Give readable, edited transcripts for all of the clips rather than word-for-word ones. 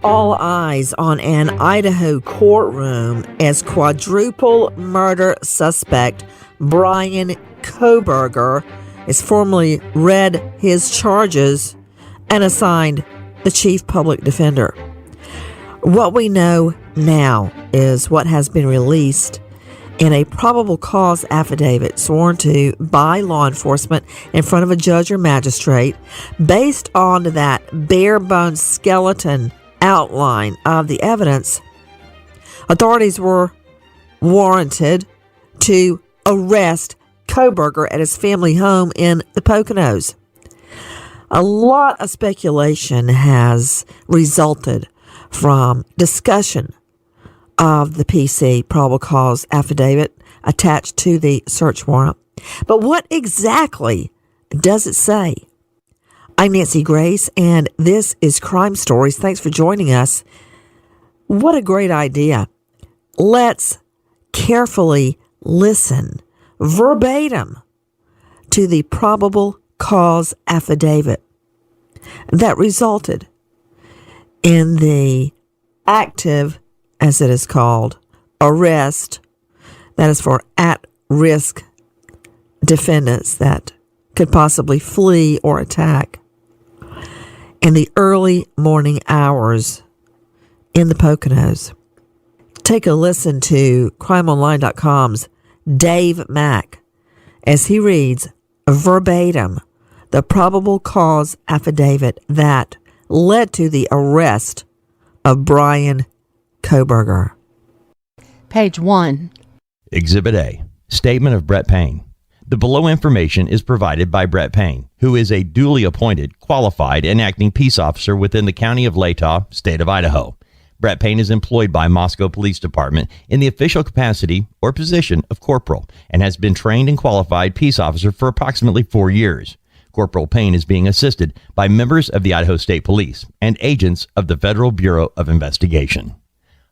All eyes on an Idaho courtroom as quadruple murder suspect Brian Kohberger is formally read his charges and assigned the chief public defender. What we know now is what has been released in a probable cause affidavit sworn to by law enforcement in front of a judge or magistrate. Based on that bare bones skeleton outline of the evidence, authorities were warranted to arrest Kohberger at his family home in the Poconos. A lot of speculation has resulted from discussion of the PC probable cause affidavit attached to the search warrant. But what exactly does it say? I'm Nancy Grace, and this is Crime Stories. Thanks for joining us. What a great idea. Let's carefully listen verbatim to the probable cause affidavit that resulted in the active, as it is called, arrest, that is for at-risk defendants that could possibly flee or attack in the early morning hours in the Poconos. Take a listen to crimeonline.com's Dave Mack as he reads verbatim the probable cause affidavit that led to the arrest of Brian Kohberger. Page 1. Exhibit A. Statement of Brett Payne. The below information is provided by Brett Payne, who is a duly appointed, qualified, and acting peace officer within the county of Latah, state of Idaho. Brett Payne is employed by Moscow Police Department in the official capacity or position of corporal and has been trained and qualified peace officer for approximately 4 years. Corporal Payne is being assisted by members of the Idaho State Police and agents of the Federal Bureau of Investigation.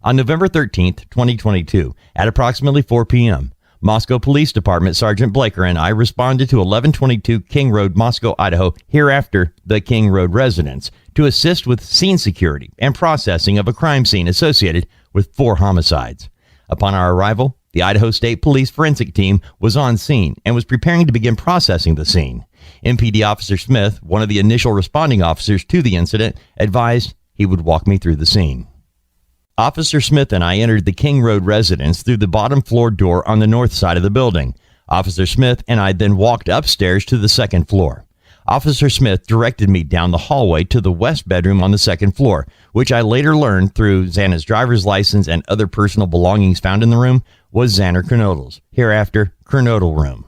On November 13th, 2022, at approximately 4 p.m., Moscow Police Department Sergeant Blaker and I responded to 1122 King Road, Moscow, Idaho, hereafter the King Road residence, to assist with scene security and processing of a crime scene associated with 4 homicides. Upon our arrival, the Idaho State Police forensic team was on scene and was preparing to begin processing the scene. MPD Officer Smith, one of the initial responding officers to the incident, advised he would walk me through the scene. Officer Smith and I entered the King Road residence through the bottom floor door on the north side of the building. Officer Smith and I then walked upstairs to the second floor. Officer Smith directed me down the hallway to the west bedroom on the second floor, which I later learned through Xana's driver's license and other personal belongings found in the room was Xander Kernodle's, hereafter Kernodle room.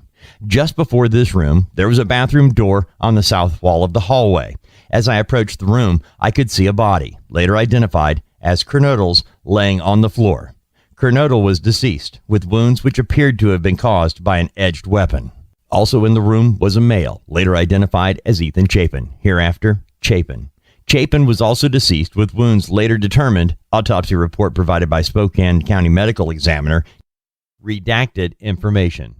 Just before this room, there was a bathroom door on the south wall of the hallway. As I approached the room, I could see a body, later identified as Kernodle's, laying on the floor. Kernodle was deceased, with wounds which appeared to have been caused by an edged weapon. Also in the room was a male, later identified as Ethan Chapin, hereafter Chapin. Chapin was also deceased with wounds later determined, autopsy report provided by Spokane County Medical Examiner, redacted information,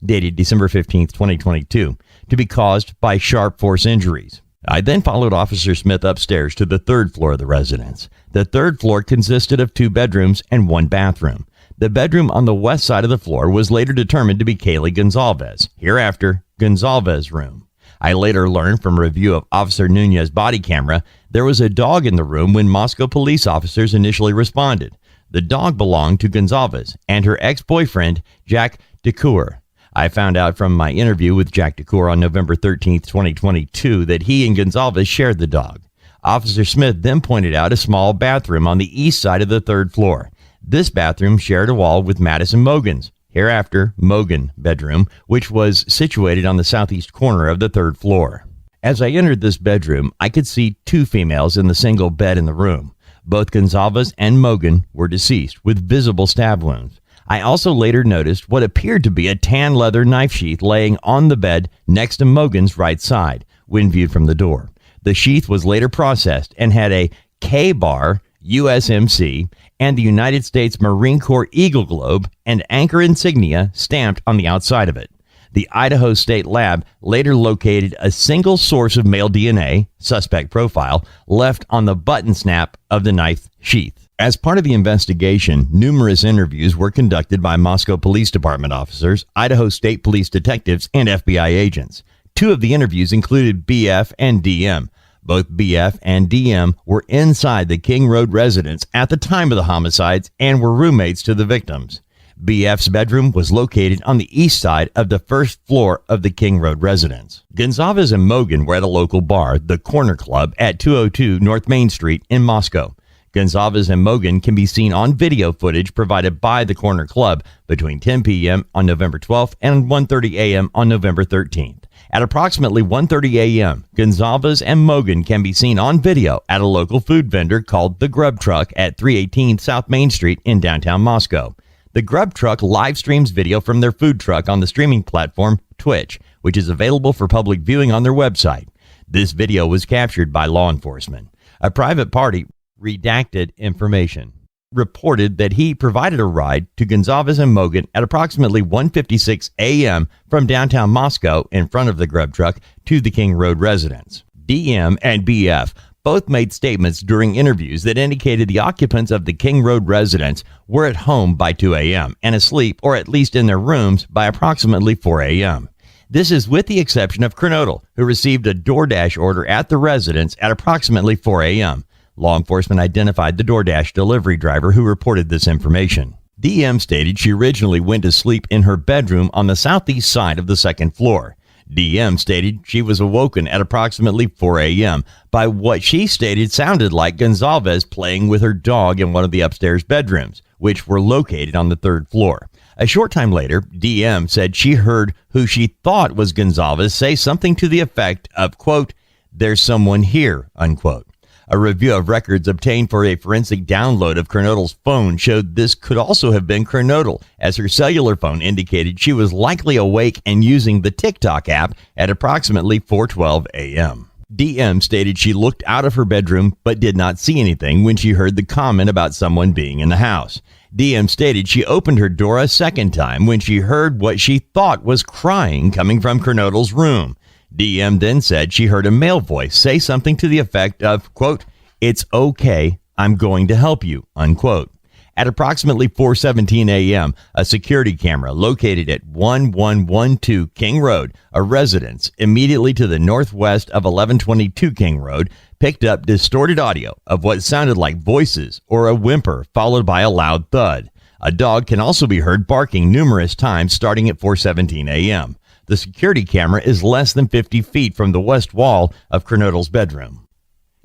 dated December 15th, 2022, to be caused by sharp force injuries. I then followed Officer Smith upstairs to the third floor of the residence. The third floor consisted of 2 bedrooms and 1 bathroom. The bedroom on the west side of the floor was later determined to be Kaylee Gonzalez, hereafter Gonzalez room. I later learned from a review of Officer Nunez's body camera there was a dog in the room when Moscow police officers initially responded. The dog belonged to Gonzalez and her ex-boyfriend, Jack DeCoeur. I found out from my interview with Jack DeCoeur on November 13th, 2022, that he and Gonzalez shared the dog. Officer Smith then pointed out a small bathroom on the east side of the third floor. This bathroom shared a wall with Madison Mogan's, hereafter Mogan bedroom, which was situated on the southeast corner of the third floor. As I entered this bedroom, I could see 2 females in the single bed in the room. Both Gonzalez and Mogan were deceased with visible stab wounds. I also later noticed what appeared to be a tan leather knife sheath laying on the bed next to Mogan's right side when viewed from the door. The sheath was later processed and had a K-bar, USMC, and the United States Marine Corps Eagle Globe and anchor insignia stamped on the outside of it. The Idaho State Lab later located a single source of male DNA, suspect profile, left on the button snap of the knife sheath. As part of the investigation, numerous interviews were conducted by Moscow Police Department officers, Idaho State Police detectives, and FBI agents. Two of the interviews included BF and DM. Both BF and DM were inside the King Road residence at the time of the homicides and were roommates to the victims. BF's bedroom was located on the east side of the first floor of the King Road residence. Gonzalez and Mogan were at a local bar, the Corner Club, at 202 North Main Street in Moscow. Gonzalez and Mogan can be seen on video footage provided by the Corner Club between 10 p.m. on November 12th and 1:30 a.m. on November 13th. At approximately 1:30 a.m., Gonzalez and Mogan can be seen on video at a local food vendor called The Grub Truck at 318 South Main Street in downtown Moscow. The Grub Truck live streams video from their food truck on the streaming platform Twitch, which is available for public viewing on their website. This video was captured by law enforcement. A private party, redacted information, reported that he provided a ride to Gonzalez and Mogan at approximately 1:56 a.m. from downtown Moscow in front of the Grub Truck to the King Road residence. DM and BF both made statements during interviews that indicated the occupants of the King Road residence were at home by 2 a.m. and asleep, or at least in their rooms, by approximately 4 a.m. This is with the exception of Kernodle, who received a DoorDash order at the residence at approximately 4 a.m. Law enforcement identified the DoorDash delivery driver who reported this information. DM stated she originally went to sleep in her bedroom on the southeast side of the second floor. DM stated she was awoken at approximately 4 a.m. by what she stated sounded like Gonzalez playing with her dog in one of the upstairs bedrooms, which were located on the third floor. A short time later, DM said she heard who she thought was Gonzalez say something to the effect of, quote, "There's someone here," unquote. A review of records obtained for a forensic download of Kernodle's phone showed this could also have been Kernodle, as her cellular phone indicated she was likely awake and using the TikTok app at approximately 4:12 a.m. DM stated she looked out of her bedroom but did not see anything when she heard the comment about someone being in the house. DM stated she opened her door a second time when she heard what she thought was crying coming from Kernodle's room. DM then said she heard a male voice say something to the effect of, quote, "It's okay, I'm going to help you," unquote. At approximately 4:17 a.m., a security camera located at 1112 King Road, a residence immediately to the northwest of 1122 King Road, picked up distorted audio of what sounded like voices or a whimper followed by a loud thud. A dog can also be heard barking numerous times starting at 4:17 a.m. The security camera is less than 50 feet from the west wall of Kernodle's bedroom.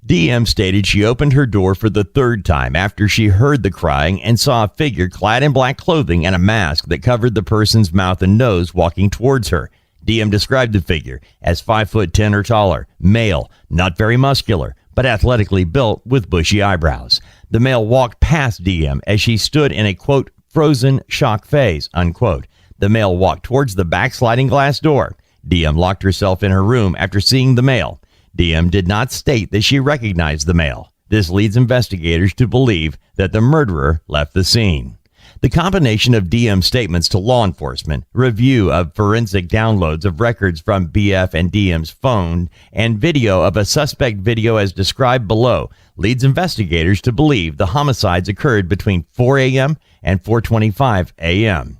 DM stated she opened her door for the third time after she heard the crying and saw a figure clad in black clothing and a mask that covered the person's mouth and nose walking towards her. DM described the figure as 5'10" or taller, male, not very muscular, but athletically built with bushy eyebrows. The male walked past DM as she stood in a, quote, "frozen shock phase," unquote. The male walked towards the back sliding glass door. DM locked herself in her room after seeing the male. DM did not state that she recognized the male. This leads investigators to believe that the murderer left the scene. The combination of DM's statements to law enforcement, review of forensic downloads of records from BF and DM's phone, and video of a suspect video as described below leads investigators to believe the homicides occurred between 4 a.m. and 4:25 a.m.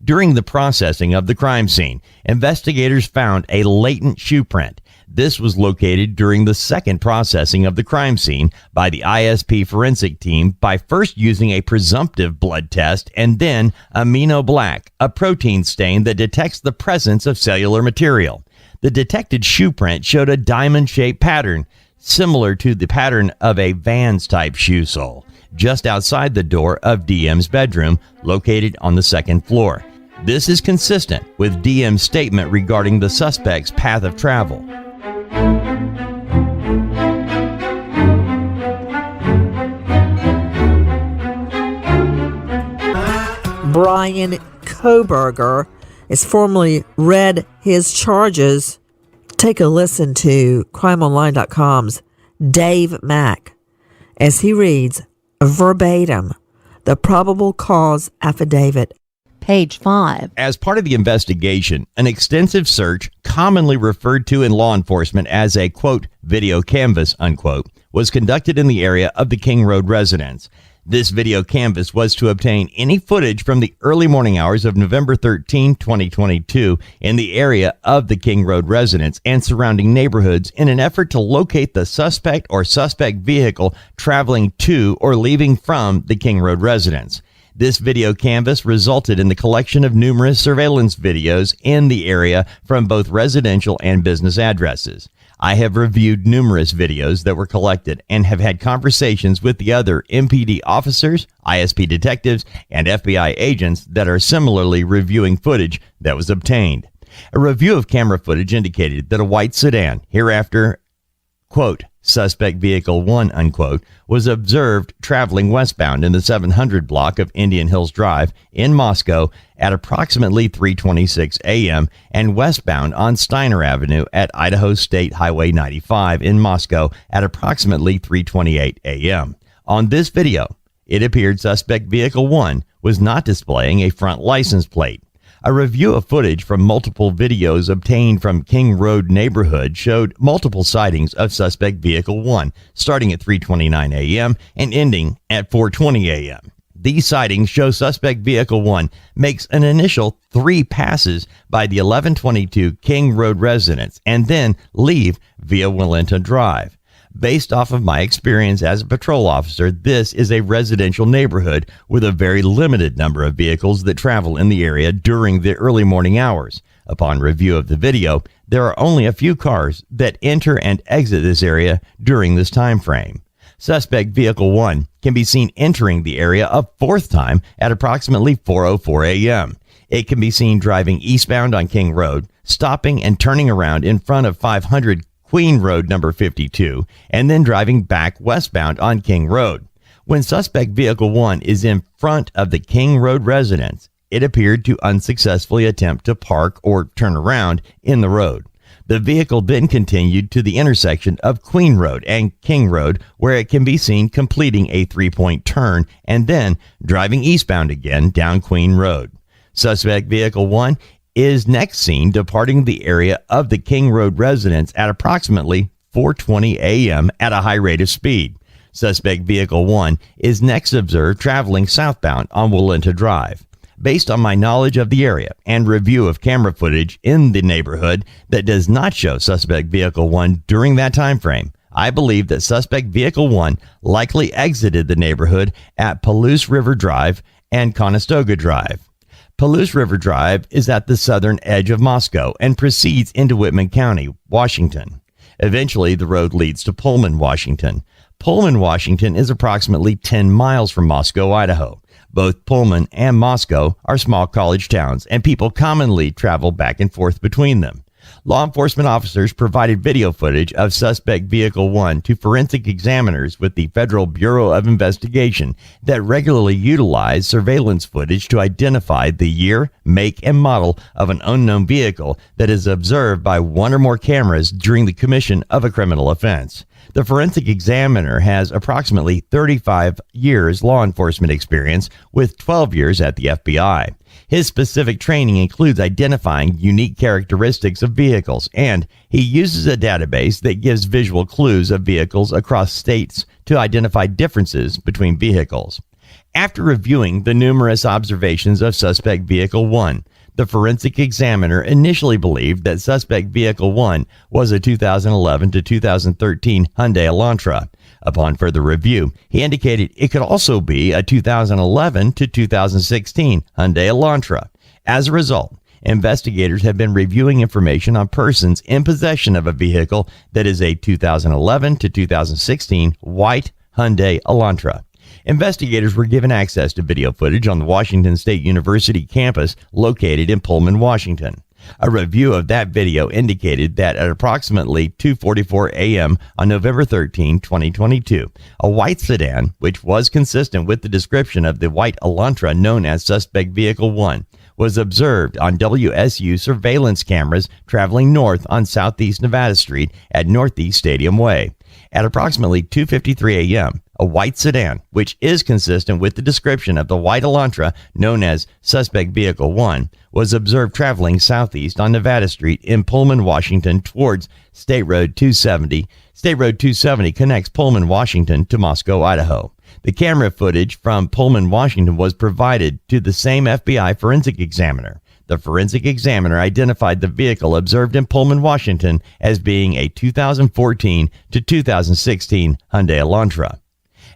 During the processing of the crime scene, investigators found a latent shoe print. This was located during the second processing of the crime scene by the ISP forensic team by first using a presumptive blood test and then amino black, a protein stain that detects the presence of cellular material. The detected shoe print showed a diamond-shaped pattern, similar to the pattern of a Vans-type shoe sole, just outside the door of DM's bedroom, located on the second floor. This is consistent with DM's statement regarding the suspect's path of travel. Brian Kohberger has formally read his charges. Take a listen to crimeonline.com's Dave Mack as he reads verbatim the probable cause affidavit. Page 5. As part of the investigation, an extensive search, commonly referred to in law enforcement as a, quote, video canvas, unquote, was conducted in the area of the King Road residence. This video canvas was to obtain any footage from the early morning hours of November 13, 2022 in the area of the King Road residence and surrounding neighborhoods in an effort to locate the suspect or suspect vehicle traveling to or leaving from the King Road residence. This video canvas resulted in the collection of numerous surveillance videos in the area from both residential and business addresses. I have reviewed numerous videos that were collected and have had conversations with the other MPD officers, ISP detectives, and FBI agents that are similarly reviewing footage that was obtained. A review of camera footage indicated that a white sedan, hereafter, quote, suspect vehicle 1, unquote, was observed traveling westbound in the 700 block of Indian Hills Drive in Moscow at approximately 3:26 a.m. and westbound on Steiner Avenue at Idaho State Highway 95 in Moscow at approximately 3:28 a.m. On this video, it appeared suspect vehicle 1 was not displaying a front license plate. A review of footage from multiple videos obtained from King Road neighborhood showed multiple sightings of suspect vehicle 1, starting at 3:29 a.m. and ending at 4:20 a.m. These sightings show suspect vehicle 1 makes an initial 3 passes by the 1122 King Road residence and then leave via Willenta Drive. Based off of my experience as a patrol officer, this is a residential neighborhood with a very limited number of vehicles that travel in the area during the early morning hours. Upon review of the video, there are only a few cars that enter and exit this area during this time frame. Suspect vehicle 1 can be seen entering the area a 4th time at approximately 4:04 a.m. It can be seen driving eastbound on King Road, stopping and turning around in front of 500 Queen Road number 52, and then driving back westbound on King Road. When suspect vehicle 1 is in front of the King Road residence, it appeared to unsuccessfully attempt to park or turn around in the road. The vehicle then continued to the intersection of Queen Road and King Road, where it can be seen completing a 3-point turn and then driving eastbound again down Queen Road. Suspect vehicle 1 is next seen departing the area of the King Road residence at approximately 4:20 a.m. at a high rate of speed. Suspect vehicle 1 is next observed traveling southbound on Willenta Drive. Based on my knowledge of the area and review of camera footage in the neighborhood that does not show suspect vehicle 1 during that time frame, I believe that suspect vehicle 1 likely exited the neighborhood at Palouse River Drive and Conestoga Drive. Palouse River Drive is at the southern edge of Moscow and proceeds into Whitman County, Washington. Eventually, the road leads to Pullman, Washington. Pullman, Washington is approximately 10 miles from Moscow, Idaho. Both Pullman and Moscow are small college towns, and people commonly travel back and forth between them. Law enforcement officers provided video footage of suspect vehicle 1 to forensic examiners with the Federal Bureau of Investigation that regularly utilize surveillance footage to identify the year, make, and model of an unknown vehicle that is observed by one or more cameras during the commission of a criminal offense. The forensic examiner has approximately 35 years law enforcement experience with 12 years at the FBI. His specific training includes identifying unique characteristics of vehicles, and he uses a database that gives visual clues of vehicles across states to identify differences between vehicles. After reviewing the numerous observations of suspect vehicle 1, the forensic examiner initially believed that suspect vehicle 1 was a 2011 to 2013 Hyundai Elantra. Upon further review, he indicated it could also be a 2011 to 2016 Hyundai Elantra. As a result, investigators have been reviewing information on persons in possession of a vehicle that is a 2011 to 2016 white Hyundai Elantra. Investigators were given access to video footage on the Washington State University campus located in Pullman, Washington. A review of that video indicated that at approximately 2:44 a.m. on November 13, 2022, a white sedan, which was consistent with the description of the white Elantra known as suspect vehicle 1, was observed on WSU surveillance cameras traveling north on Southeast Nevada Street at Northeast Stadium Way. At approximately 2:53 a.m., a white sedan, which is consistent with the description of the white Elantra known as Suspect Vehicle 1, was observed traveling southeast on Nevada Street in Pullman, Washington towards State Road 270. State Road 270 connects Pullman, Washington to Moscow, Idaho. The camera footage from Pullman, Washington was provided to the same FBI forensic examiner. The forensic examiner identified the vehicle observed in Pullman, Washington as being a 2014 to 2016 Hyundai Elantra.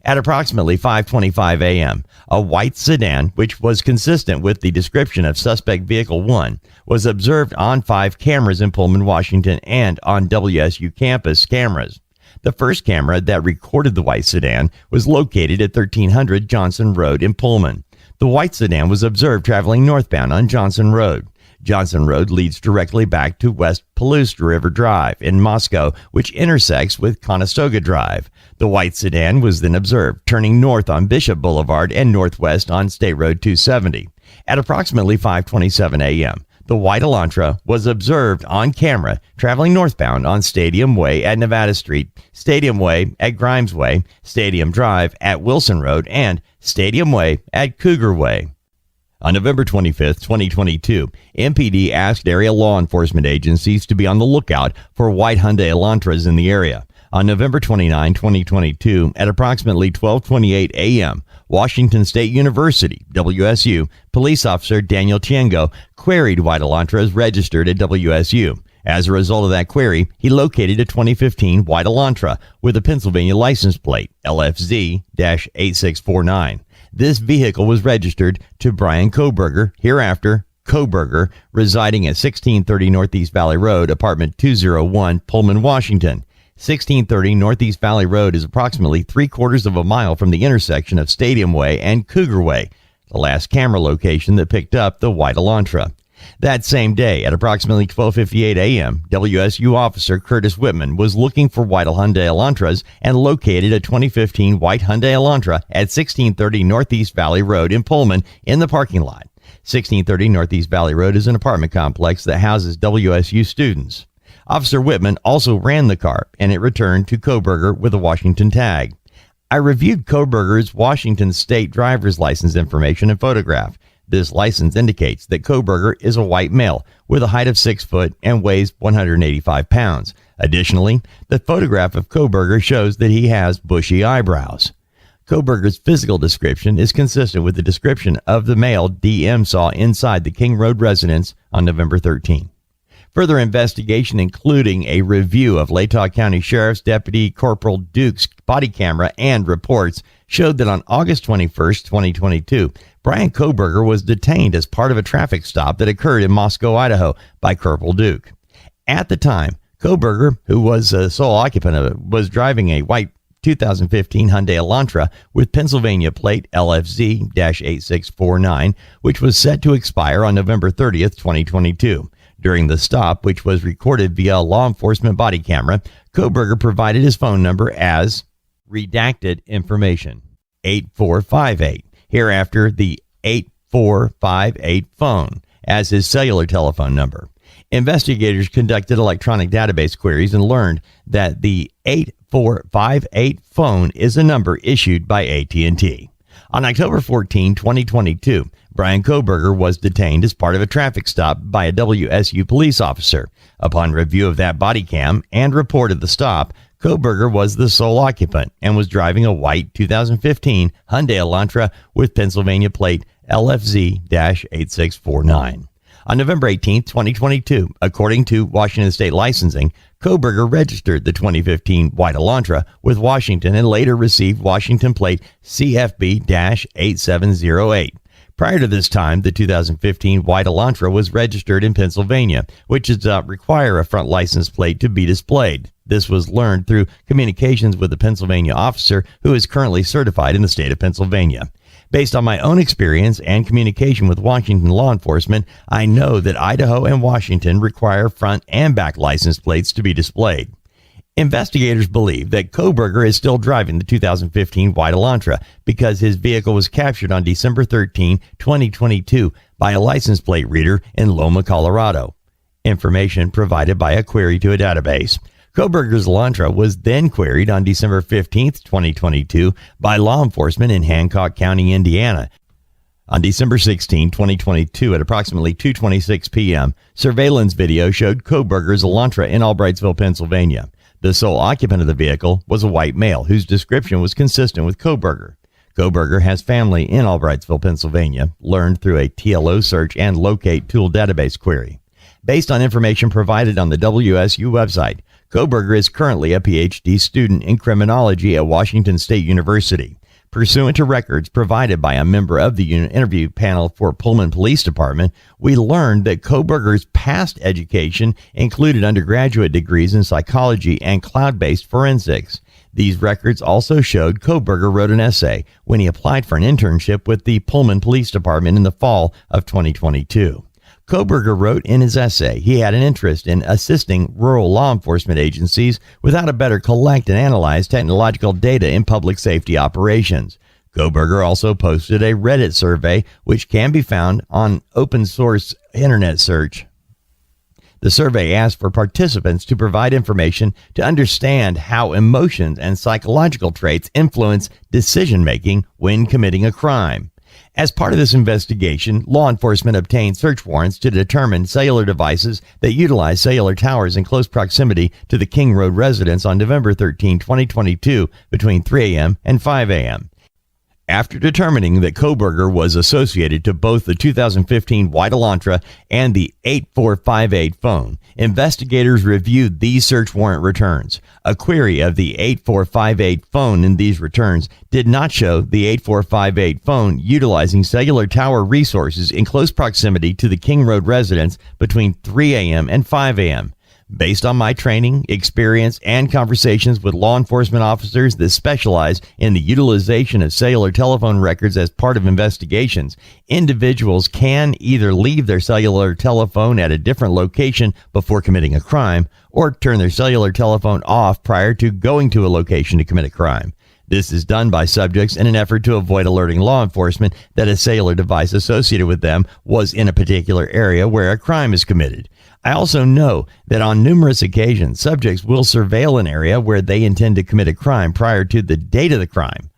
At approximately 5:25 a.m., a white sedan, which was consistent with the description of Suspect Vehicle 1, was observed on 5 cameras in Pullman, Washington, and on WSU campus cameras. The first camera that recorded the white sedan was located at 1300 Johnson Road in Pullman. The white sedan was observed traveling northbound on Johnson Road. Johnson Road leads directly back to West Palouse River Drive in Moscow, which intersects with Conestoga Drive. The white sedan was then observed turning north on Bishop Boulevard and northwest on State Road 270. At approximately 5:27 a.m., the white Elantra was observed on camera traveling northbound on Stadium Way at Nevada Street, Stadium Way at Grimes Way, Stadium Drive at Wilson Road, and Stadium Way at Cougar Way. On November 25, 2022, MPD asked area law enforcement agencies to be on the lookout for white Hyundai Elantras in the area. On November 29, 2022, at approximately 12:28 a.m., Washington State University, WSU, police officer Daniel Tiengo queried white Elantras registered at WSU. As a result of that query, he located a 2015 white Elantra with a Pennsylvania license plate, LFZ-8649. This vehicle was registered to Brian Kohberger, hereafter Kohberger, residing at 1630 Northeast Valley Road, apartment 201, Pullman, Washington. 1630 Northeast Valley Road is approximately 3/4 of a mile from the intersection of Stadium Way and Cougar Way, the last camera location that picked up the white Elantra. That same day, at approximately 12:58 a.m., WSU officer Curtis Whitman was looking for white Hyundai Elantras and located a 2015 white Hyundai Elantra at 1630 Northeast Valley Road in Pullman in the parking lot. 1630 Northeast Valley Road is an apartment complex that houses WSU students. Officer Whitman also ran the car, and it returned to Kohberger with a Washington tag. I reviewed Kohberger's Washington State driver's license information and photograph. This license indicates that Kohberger is a white male with a height of 6 foot and weighs 185 pounds. Additionally, the photograph of Kohberger shows that he has bushy eyebrows. Kohberger's physical description is consistent with the description of the male DM saw inside the King Road residence on November 13. Further investigation, including a review of Latah County Sheriff's Deputy Corporal Duke's body camera and reports, showed that on August 21, 2022, Brian Kohberger was detained as part of a traffic stop that occurred in Moscow, Idaho, by Corporal Duke. At the time, Kohberger, who was a sole occupant of it, was driving a white 2015 Hyundai Elantra with Pennsylvania plate LFZ-8649, which was set to expire on November 30, 2022. During the stop, which was recorded via a law enforcement body camera, Kohberger provided his phone number as redacted information 8458, hereafter the 8458 phone, as his cellular telephone number. Investigators conducted electronic database queries and learned that the 8458 phone is a number issued by AT&T. On October 14, 2022, Brian Kohberger was detained as part of a traffic stop by a WSU police officer. Upon review of that body cam and report of the stop, Kohberger was the sole occupant and was driving a white 2015 Hyundai Elantra with Pennsylvania plate LFZ-8649. On November 18, 2022, according to Washington State Licensing, Kohberger registered the 2015 white Elantra with Washington and later received Washington plate CFB-8708. Prior to this time, the 2015 white Elantra was registered in Pennsylvania, which does not require a front license plate to be displayed. This was learned through communications with a Pennsylvania officer who is currently certified in the state of Pennsylvania. Based on my own experience and communication with Washington law enforcement, I know that Idaho and Washington require front and back license plates to be displayed. Investigators believe that Kohberger is still driving the 2015 white Elantra because his vehicle was captured on December 13, 2022 by a license plate reader in Loma, Colorado. Information provided by a query to a database. Kohberger's Elantra was then queried on December 15, 2022 by law enforcement in Hancock County, Indiana. On December 16, 2022 at approximately 2:26 p.m., surveillance video showed Kohberger's Elantra in Albrightsville, Pennsylvania. The sole occupant of the vehicle was a white male whose description was consistent with Kohberger. Kohberger has family in Albrightsville, Pennsylvania, learned through a TLO search and locate tool database query. Based on information provided on the WSU website, Kohberger is currently a PhD student in criminology at Washington State University. Pursuant to records provided by a member of the interview panel for Pullman Police Department, we learned that Kohberger's past education included undergraduate degrees in psychology and cloud-based forensics. These records also showed Kohberger wrote an essay when he applied for an internship with the Pullman Police Department in the fall of 2022. Kohberger wrote in his essay he had an interest in assisting rural law enforcement agencies with how to better collect and analyze technological data in public safety operations. Kohberger also posted a Reddit survey which can be found on open source internet search. The survey asked for participants to provide information to understand how emotions and psychological traits influence decision-making when committing a crime. As part of this investigation, law enforcement obtained search warrants to determine cellular devices that utilize cellular towers in close proximity to the King Road residence on November 13, 2022, between 3 a.m. and 5 a.m. After determining that Kohberger was associated to both the 2015 white Elantra and the 8458 phone, investigators reviewed these search warrant returns. A query of the 8458 phone in these returns did not show the 8458 phone utilizing cellular tower resources in close proximity to the King Road residence between 3 a.m. and 5 a.m. Based on my training, experience, and conversations with law enforcement officers that specialize in the utilization of cellular telephone records as part of investigations, individuals can either leave their cellular telephone at a different location before committing a crime or turn their cellular telephone off prior to going to a location to commit a crime. This is done by subjects in an effort to avoid alerting law enforcement that a cellular device associated with them was in a particular area where a crime is committed. I also know that on numerous occasions, subjects will surveil an area where they intend to commit a crime prior to the date of the crime.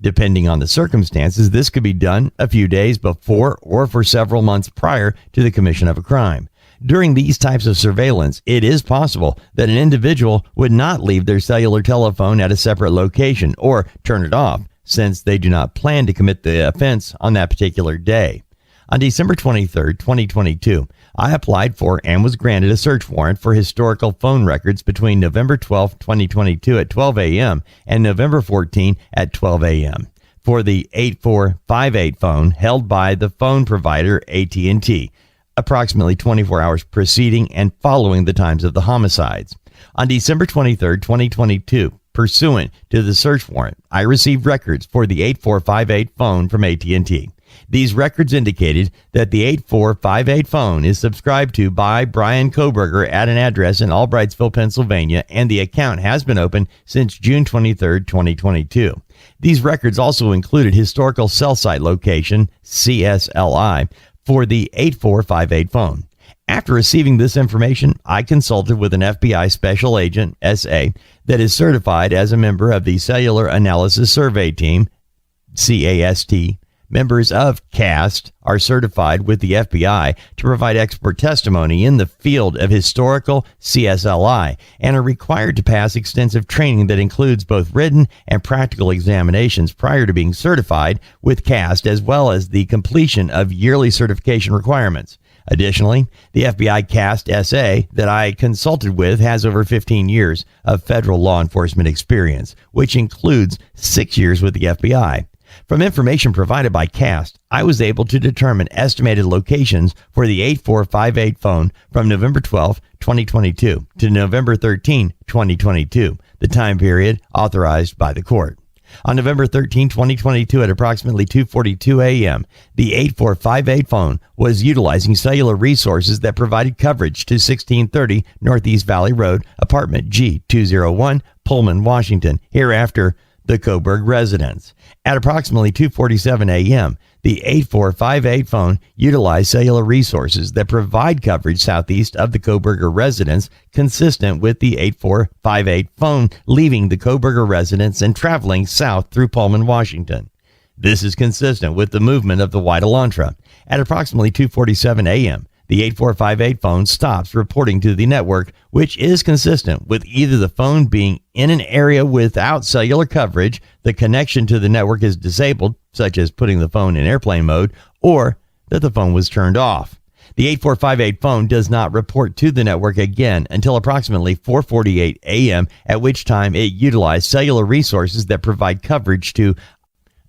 Depending on the circumstances, this could be done a few days before or for several months prior to the commission of a crime. During these types of surveillance, it is possible that an individual would not leave their cellular telephone at a separate location or turn it off, since they do not plan to commit the offense on that particular day. On December 23, 2022, I applied for and was granted a search warrant for historical phone records between November 12, 2022 at 12 a.m. and November 14 at 12 a.m. for the 8458 phone held by the phone provider AT&T, approximately 24 hours preceding and following the times of the homicides. On December 23, 2022, pursuant to the search warrant, I received records for the 8458 phone from AT&T. These records indicated that the 8458 phone is subscribed to by Brian Kohberger at an address in Albrightsville, Pennsylvania, and the account has been open since June 23, 2022. These records also included historical cell site location, CSLI, for the 8458 phone. After receiving this information, I consulted with an FBI special agent, SA, that is certified as a member of the Cellular Analysis Survey Team, CAST. Members of CAST are certified with the FBI to provide expert testimony in the field of historical CSLI and are required to pass extensive training that includes both written and practical examinations prior to being certified with CAST, as well as the completion of yearly certification requirements. Additionally, the FBI CAST SA that I consulted with has over 15 years of federal law enforcement experience, which includes 6 years with the FBI. From information provided by CAST, I was able to determine estimated locations for the 8458 phone from November 12, 2022 to November 13, 2022, the time period authorized by the court. On November 13, 2022 at approximately 2:42 a.m., the 8458 phone was utilizing cellular resources that provided coverage to 1630 Northeast Valley Road, apartment G201, Pullman, Washington, hereafter the Kohberg residence. At approximately 2:47 a.m., The 8458 phone utilized cellular resources that provide coverage southeast of the Kohberger residence, consistent with the 8458 phone leaving the Kohberger residence and traveling south through Pullman, Washington. This is consistent with the movement of the White Elantra. At approximately 2:47 a.m., the 8458 phone stops reporting to the network, which is consistent with either the phone being in an area without cellular coverage, the connection to the network is disabled, such as putting the phone in airplane mode, or that the phone was turned off. The 8458 phone does not report to the network again until approximately 4:48 a.m., at which time it utilized cellular resources that provide coverage to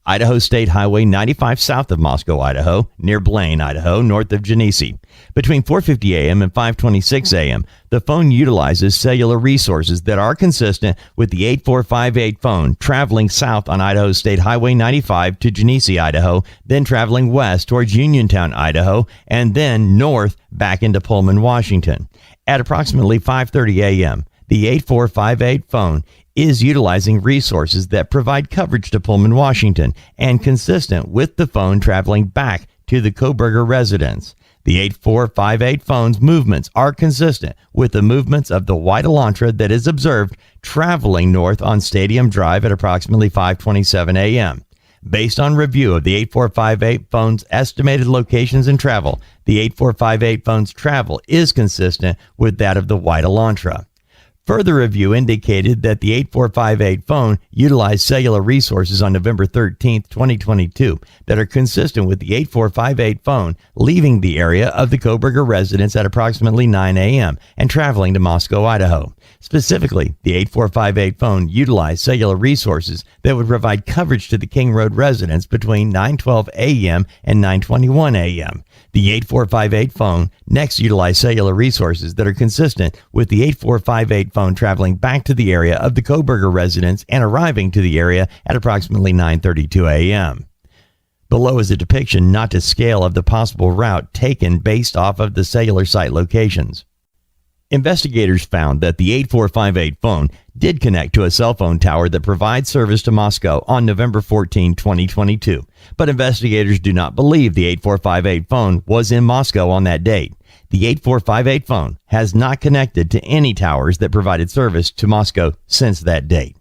Idaho State Highway 95 south of Moscow, Idaho, near Blaine, Idaho, north of Genesee. Between 4:50 a.m. and 5:26 a.m., the phone utilizes cellular resources that are consistent with the 8458 phone traveling south on Idaho State Highway 95 to Genesee, Idaho, then traveling west towards Uniontown, Idaho, and then north back into Pullman, Washington. At approximately 5:30 a.m., the 8458 phone is utilizing resources that provide coverage to Pullman, Washington, and consistent with the phone traveling back to the Kohberger residence. The 8458 phone's movements are consistent with the movements of the White Elantra that is observed traveling north on Stadium Drive at approximately 5:27 a.m. Based on review of the 8458 phone's estimated locations and travel, the 8458 phone's travel is consistent with that of the White Elantra. Further review indicated that the 8458 phone utilized cellular resources on November 13, 2022 that are consistent with the 8458 phone leaving the area of the Kohberger residence at approximately 9 a.m. and traveling to Moscow, Idaho. Specifically, the 8458 phone utilized cellular resources that would provide coverage to the King Road residence between 9:12 a.m. and 9:21 a.m. The 8458 phone next utilized cellular resources that are consistent with the 8458 phone traveling back to the area of the Kohberger residence and arriving to the area at approximately 9:32 a.m. Below is a depiction, not to scale, of the possible route taken based off of the cellular site locations. Investigators found that the 8458 phone did connect to a cell phone tower that provides service to Moscow on November 14, 2022. But investigators do not believe the 8458 phone was in Moscow on that date. The 8458 phone has not connected to any towers that provided service to Moscow since that date.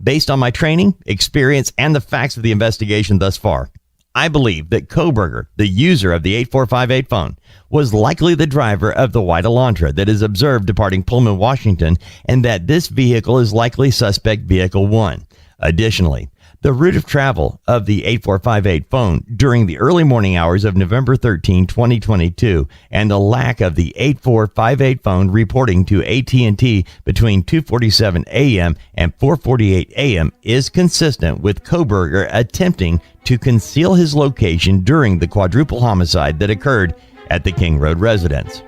Based on my training, experience, and the facts of the investigation thus far, I believe that Kohberger, the user of the 8458 phone, was likely the driver of the White Elantra that is observed departing Pullman, Washington, and that this vehicle is likely suspect vehicle 1. Additionally, the route of travel of the 8458 phone during the early morning hours of November 13, 2022, and the lack of the 8458 phone reporting to AT&T between 2:47 a.m. and 4:48 a.m. is consistent with Kohberger attempting to conceal his location during the quadruple homicide that occurred at the King Road residence.